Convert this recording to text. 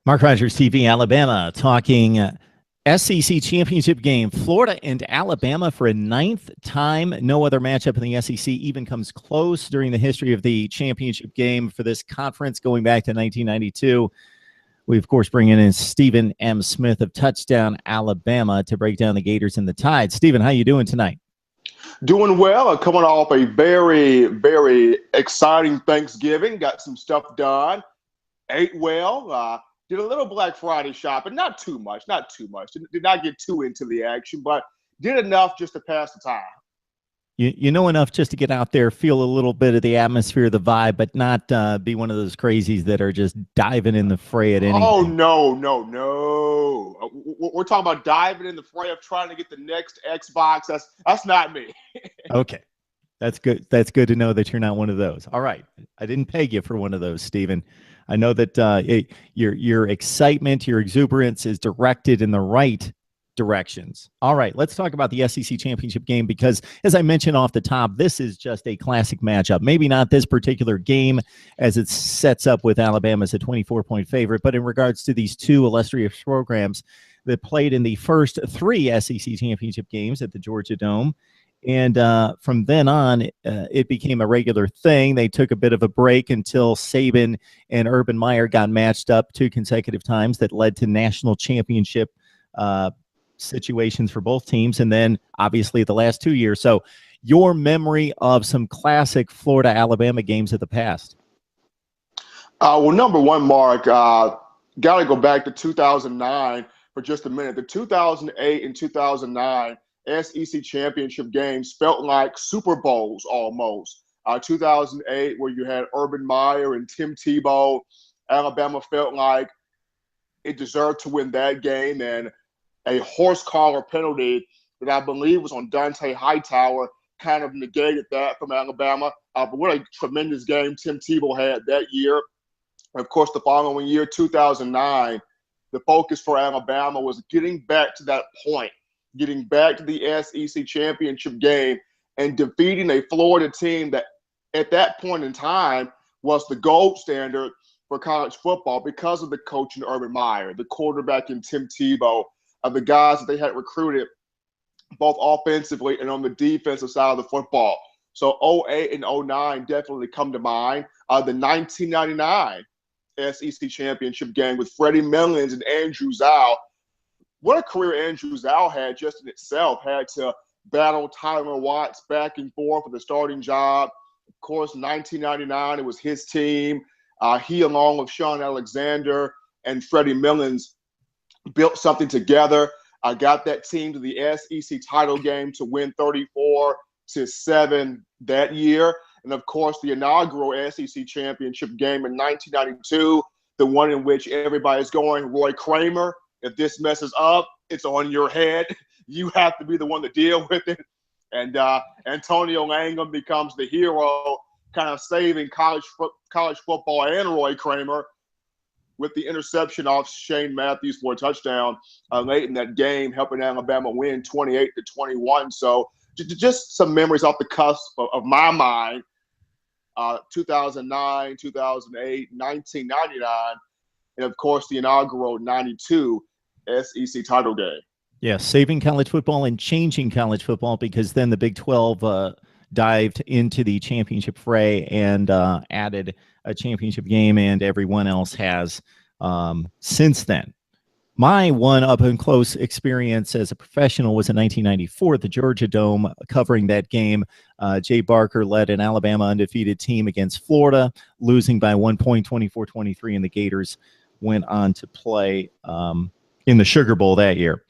Mark Rogers TV, Alabama, talking SEC championship game. Florida and Alabama for a ninth time. No other matchup in the SEC even comes close during the history of the championship game for this conference going back to 1992. We, of course, bring in Stephen M. Smith of Touchdown Alabama to break down the Gators and the Tide. Stephen, how you doing tonight? Doing well. Coming off a very, very exciting Thanksgiving. Got some stuff done. Ate well. Did a little Black Friday shopping. Not too much. Did not get too into the action, but did enough just to pass the time. You know enough just to get out there, feel a little bit of the atmosphere, the vibe, but not be one of those crazies that are just diving in the fray at anything. Oh, no. We're talking about diving in the fray of trying to get the next Xbox. That's not me. Okay. That's good. That's good to know that you're not one of those. All right. I didn't peg you for one of those, Stephen. I know that your excitement, your exuberance is directed in the right directions. All right, let's talk about the SEC championship game because, as I mentioned off the top, this is just a classic matchup. Maybe not this particular game as it sets up with Alabama as a 24-point favorite, but in regards to these two illustrious programs that played in the first three SEC championship games at the Georgia Dome. And from then on, it became a regular thing. They took a bit of a break until Saban and Urban Meyer got matched up two consecutive times that led to national championship situations for both teams. And then, obviously, the last 2 years. So your memory of some classic Florida-Alabama games of the past? Well, number one, Mark, got to go back to 2009 for just a minute. The 2008 and 2009 SEC championship games felt like Super Bowls almost. 2008, where you had Urban Meyer and Tim Tebow, Alabama felt like it deserved to win that game, and a horse collar penalty that I believe was on Dante Hightower kind of negated that from Alabama. But what a tremendous game Tim Tebow had that year. And of course, the following year, 2009, the focus for Alabama was getting back to that point, getting back to the SEC championship game and defeating a Florida team that at that point in time was the gold standard for college football because of the coach in Urban Meyer, the quarterback in Tim Tebow, the guys that they had recruited both offensively and on the defensive side of the football. So 08 and 09 definitely come to mind. The 1999 SEC championship game with Freddie Millins and Andrew Zhao. What a career Andrew Zhao had just in itself. Had to battle Tyler Watts back and forth for the starting job. Of course, 1999, it was his team. He, along with Sean Alexander and Freddie Millins, built something together. I got that team to the SEC title game to win 34-7 that year. And, of course, the inaugural SEC championship game in 1992, the one in which everybody's going, Roy Kramer, if this messes up, it's on your head. You have to be the one to deal with it. And Antonio Langham becomes the hero, kind of saving college football and Roy Kramer with the interception off Shane Matthews for a touchdown late in that game, helping Alabama win 28-21. So just some memories off the cusp of my mind. 2009, 2008, 1999, and of course the inaugural 92 SEC title game. Yeah, saving college football and changing college football because then the Big 12 dived into the championship fray and added a championship game, and everyone else has since then. My one up-and-close experience as a professional was in 1994 at the Georgia Dome, covering that game. Jay Barker led an Alabama undefeated team against Florida, losing by 1 point, 24-23, and the Gators went on to play in the Sugar Bowl that year.